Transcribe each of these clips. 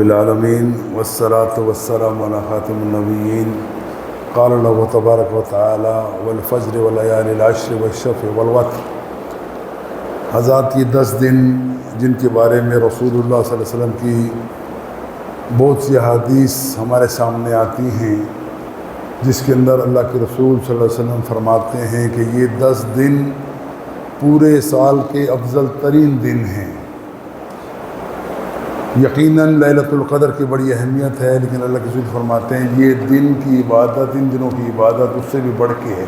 العالمین والصلاة والسلام علی خاتم النبیین قال اللہ تبارک و تعالی والفجر واللیال العشر والشفع والوتر۔ حضرات یہ 10 دن جن کے بارے میں رسول اللہ صلی اللہ علیہ وسلم کی بہت سی احادیث ہمارے سامنے آتی ہیں، جس کے اندر اللہ کے رسول صلی اللہ علیہ وسلم فرماتے ہیں کہ یہ 10 دن پورے سال کے افضل ترین دن ہیں۔ یقیناً لیلۃ القدر کی بڑی اہمیت ہے، لیکن اللہ کے رسول فرماتے ہیں یہ دن کی عبادت، ان دنوں کی عبادت اس سے بھی بڑھ کے ہے۔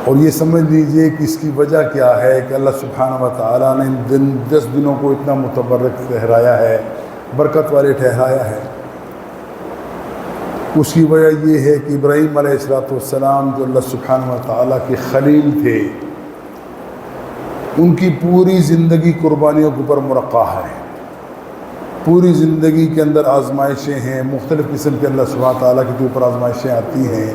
اور یہ سمجھ لیجئے کہ اس کی وجہ کیا ہے کہ اللہ سبحانہ و تعالیٰ نے ان 10 دنوں کو اتنا متبرک ٹھہرایا ہے، برکت والے ٹھہرایا ہے۔ اس کی وجہ یہ ہے کہ ابراہیم علیہ السلام جو اللہ سبحانہ و تعالیٰ کے خلیل تھے، ان کی پوری زندگی قربانیوں کے اوپر مرقع ہے۔ پوری زندگی کے اندر آزمائشیں ہیں، مختلف قسم کے اللہ سبحانہ و تعالیٰ کے اوپر آزمائشیں آتی ہیں۔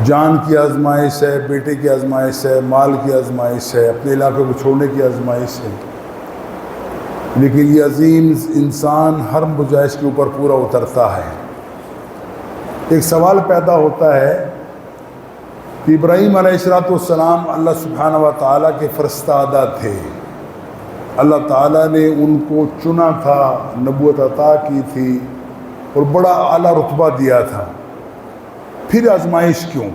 جان کی آزمائش ہے، بیٹے کی آزمائش ہے، مال کی آزمائش ہے، اپنے علاقے کو چھوڑنے کی آزمائش ہے۔ لیکن یہ عظیم انسان ہر گنجائش کے اوپر پورا اترتا ہے۔ ایک سوال پیدا ہوتا ہے کہ ابراہیم علیہ السلام اللہ سبحانہ و تعالیٰ کے فرستادہ تھے، اللہ تعالیٰ نے ان کو چنا تھا، نبوت عطا کی تھی اور بڑا اعلیٰ رتبہ دیا تھا، پھر آزمائش کیوں؟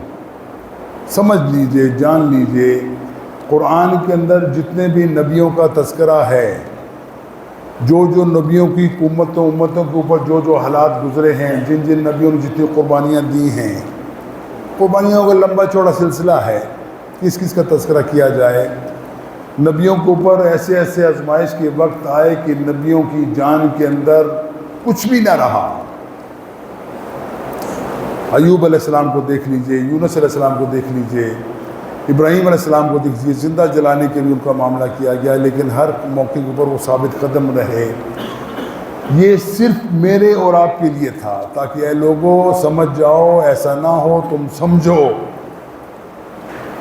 سمجھ لیجئے، جان لیجئے، قرآن کے اندر جتنے بھی نبیوں کا تذکرہ ہے، جو نبیوں کی امتوں کے اوپر جو حالات گزرے ہیں، جن نبیوں نے جتنی قربانیاں دی ہیں، قربانیوں کا لمبا چوڑا سلسلہ ہے، کس کا تذکرہ کیا جائے۔ نبیوں کے اوپر ایسے آزمائش کے وقت آئے کہ نبیوں کی جان کے اندر کچھ بھی نہ رہا۔ ایوب علیہ السلام کو دیکھ لیجئے، یونس علیہ السلام کو دیکھ لیجئے، ابراہیم علیہ السلام کو دیکھ لیجئے، زندہ جلانے کے بھی ان کا معاملہ کیا گیا، لیکن ہر موقع کے اوپر وہ ثابت قدم رہے۔ یہ صرف میرے اور آپ کے لیے تھا، تاکہ اے لوگوں سمجھ جاؤ، ایسا نہ ہو تم سمجھو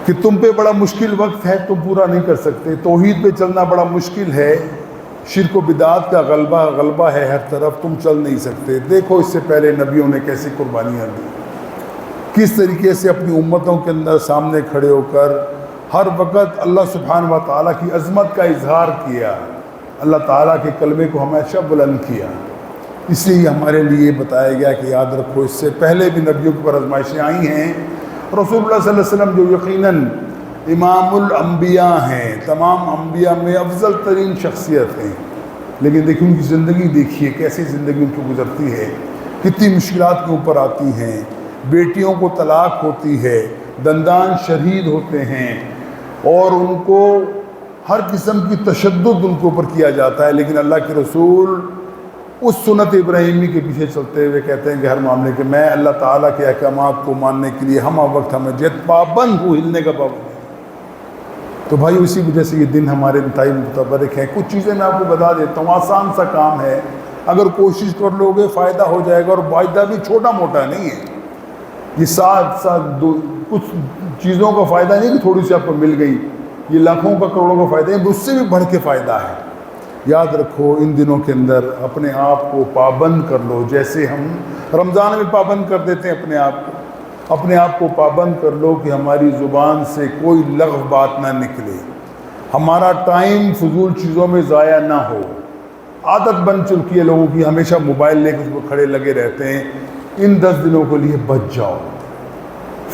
کہ تم پہ بڑا مشکل وقت ہے، تم پورا نہیں کر سکتے، توحید پہ چلنا بڑا مشکل ہے، شرک و بدعات کا غلبہ ہے ہر طرف، تم چل نہیں سکتے۔ دیکھو اس سے پہلے نبیوں نے کیسی قربانیاں دی، کس طریقے سے اپنی امتوں کے اندر سامنے کھڑے ہو کر ہر وقت اللہ سبحانہ و تعالیٰ کی عظمت کا اظہار کیا، اللہ تعالیٰ کے کلمے کو ہمیشہ بلند کیا۔ اس لیے ہمارے لیے بتایا گیا کہ یاد رکھو اس سے پہلے بھی نبیوں کے اوپر آزمائشیں آئی ہیں۔ رسول اللہ صلی اللہ علیہ وسلم جو یقیناً امام الانبیاء ہیں، تمام انبیاء میں افضل ترین شخصیت ہیں، لیکن دیکھیں ان کی زندگی دیکھیے، کیسی زندگی ان کی گزرتی ہے، کتنی مشکلات کے اوپر آتی ہیں، بیٹیوں کو طلاق ہوتی ہے، دندان شہید ہوتے ہیں، اور ان کو ہر قسم کی تشدد ان کے اوپر کیا جاتا ہے، لیکن اللہ کے رسول اس سنت ابراہیمی کے پیچھے چلتے ہوئے کہتے ہیں کہ ہر معاملے کے میں اللہ تعالیٰ کے احکامات کو ماننے کے لیے ہم وقت ہمیں جد پابند ہوں، ہلنے کا پابند۔ تو بھائی اسی وجہ سے یہ دن ہمارے انتہائی متبرک ہیں۔ کچھ چیزیں میں آپ کو بتا دیتا ہوں، آسان سا کام ہے، اگر کوشش کر لو گے فائدہ ہو جائے گا، اور فائدہ بھی چھوٹا موٹا نہیں ہے۔ یہ ساتھ کچھ چیزوں کا فائدہ نہیں کہ تھوڑی سی آپ کو مل گئی، یہ لاکھوں کا کروڑوں کا فائدہ ہے، اس سے بھی بڑھ کے فائدہ ہے۔ یاد رکھو ان دنوں کے اندر اپنے آپ کو پابند کر لو، جیسے ہم رمضان میں پابند کر دیتے ہیں اپنے آپ کو پابند کر لو کہ ہماری زبان سے کوئی لغو بات نہ نکلے، ہمارا ٹائم فضول چیزوں میں ضائع نہ ہو۔ عادت بن چکی ہے لوگوں کی، ہمیشہ موبائل لے کے اس کو کھڑے لگے رہتے ہیں۔ ان 10 دنوں کے لیے بچ جاؤ،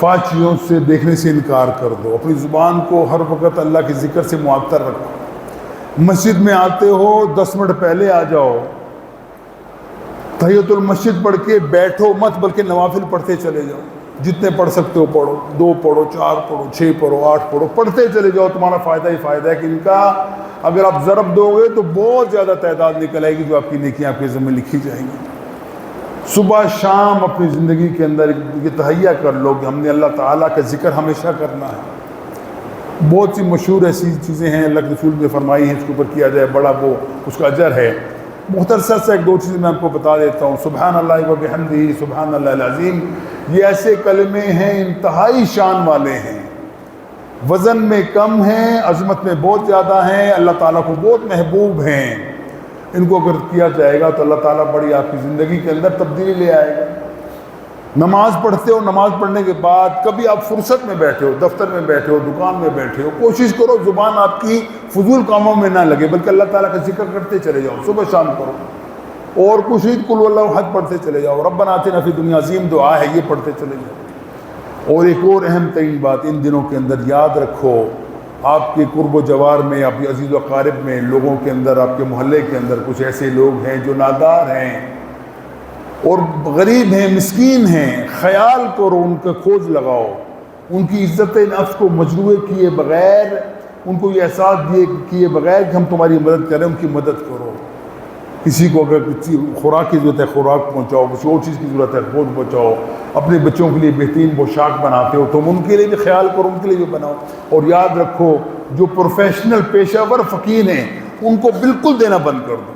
فحش چیزوں سے دیکھنے سے انکار کر دو، اپنی زبان کو ہر وقت اللہ کے ذکر سے معطر رکھو۔ مسجد میں آتے ہو 10 منٹ پہلے آ جاؤ، تحیۃ المسجد پڑھ کے بیٹھو مت، بلکہ نوافل پڑھتے چلے جاؤ، جتنے پڑھ سکتے ہو پڑھو، 2 پڑھو، 4 پڑھو، 6 پڑھو، 8 پڑھو، پڑھتے چلے جاؤ، تمہارا فائدہ ہی فائدہ ہے کہ ان کا اگر آپ ضرب دو گے تو بہت زیادہ تعداد نکل آئے گی، جو آپ کی نیکیاں آپ کے ذمہ لکھی جائیں گی۔ صبح شام اپنی زندگی کے اندر یہ تہیہ کر لو کہ ہم نے اللہ تعالیٰ کا ذکر ہمیشہ کرنا ہے۔ بہت سی مشہور ایسی چیزیں ہیں اللہ کے رسول نے فرمائی ہیں، اس کے اوپر کیا جائے بڑا وہ اس کا اجر ہے۔ مختصر سے 1-2 چیزیں میں آپ کو بتا دیتا ہوں۔ سبحان اللہ و بحمدہ، سبحان اللہ العظیم، یہ ایسے کلمے ہیں انتہائی شان والے ہیں، وزن میں کم ہیں، عظمت میں بہت زیادہ ہیں، اللہ تعالیٰ کو بہت محبوب ہیں۔ ان کو اگر کیا جائے گا تو اللہ تعالیٰ بڑی آپ کی زندگی کے اندر تبدیلی لے آئے گا۔ نماز پڑھتے ہو، نماز پڑھنے کے بعد کبھی آپ فرصت میں بیٹھے ہو، دفتر میں بیٹھے ہو، دکان میں بیٹھے ہو، کوشش کرو زبان آپ کی فضول کاموں میں نہ لگے، بلکہ اللہ تعالیٰ کا ذکر کرتے چلے جاؤ، صبح شام کرو، اور کچھ قل هو اللہ احد پڑھتے چلے جاؤ، ربنا آتنا فی الدنیا عظیم دعا ہے، یہ پڑھتے چلے جاؤ۔ اور ایک اور اہم ترین بات ان دنوں کے اندر یاد رکھو، آپ کے قرب و جوار میں، آپ کے عزیز و اقارب میں، لوگوں کے اندر، آپ کے محلے کے اندر کچھ ایسے لوگ ہیں جو نادار ہیں اور غریب ہیں، مسکین ہیں، خیال کرو، ان کا کھوج لگاؤ، ان کی عزت نفس کو مجروح کیے بغیر، ان کو یہ احساس کیے بغیر کہ ہم تمہاری مدد کریں، ان کی مدد کرو۔ کسی کو اگر کسی خوراک کی ضرورت ہے خوراک پہنچاؤ، کسی اور چیز کی ضرورت ہے کھوج پہنچاؤ، اپنے بچوں کے لیے بہترین پوشاک بناتے ہو تم ان کے لیے بھی خیال کرو، ان کے لیے بھی بناؤ۔ اور یاد رکھو جو پروفیشنل پیشہ ور فقیر ہیں ان کو بالکل دینا بند کر دو۔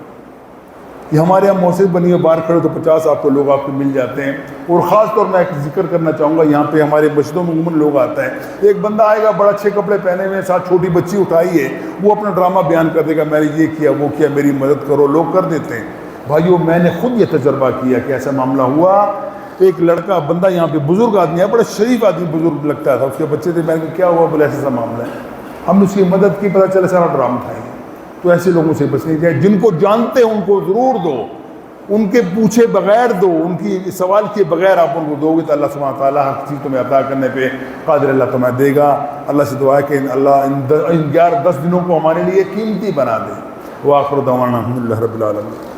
یہ ہمارے یہاں موسیقی بنی ہوئی باہر کھڑے تو 50 آپ کو لوگ آپ کو مل جاتے ہیں، اور خاص طور میں ایک ذکر کرنا چاہوں گا، یہاں پہ ہمارے مسجدوں میں عموماً لوگ آتا ہے، ایک بندہ آئے گا بڑا اچھے کپڑے پہنے ہوئے، ساتھ چھوٹی بچی اٹھائی ہے، وہ اپنا ڈرامہ بیان کر دے گا، میں نے یہ کیا وہ کیا، میری مدد کرو، لوگ کر دیتے ہیں۔ بھائیو میں نے خود یہ تجربہ کیا کہ ایسا معاملہ ہوا، ایک لڑکا بندہ یہاں پہ بزرگ آدمی ہے، بڑا شریف آدمی بزرگ لگتا تھا، اس کے بچے تھے، میں نے کہا کیا ہوا، بولے ایسا معاملہ ہے، ہم نے اس کی مدد کی، پتہ چلا سارا ڈرامہ اٹھائیں گے۔ تو ایسے لوگوں سے بچنے جائے، جن کو جانتے ہیں ان کو ضرور دو، ان کے پوچھے بغیر دو، ان کی سوال کیے بغیر آپ ان کو دو گے تو اللہ سبحانہ تعالیٰ ہر چیز تمہیں عطا کرنے پہ قادر، اللہ تمہیں دے گا۔ اللہ سے دعا ہے کہ اللہ ان 11-10 دنوں کو ہمارے لیے قیمتی بنا دے۔ وآخر دعوانا الحمد للہ رب العالمین۔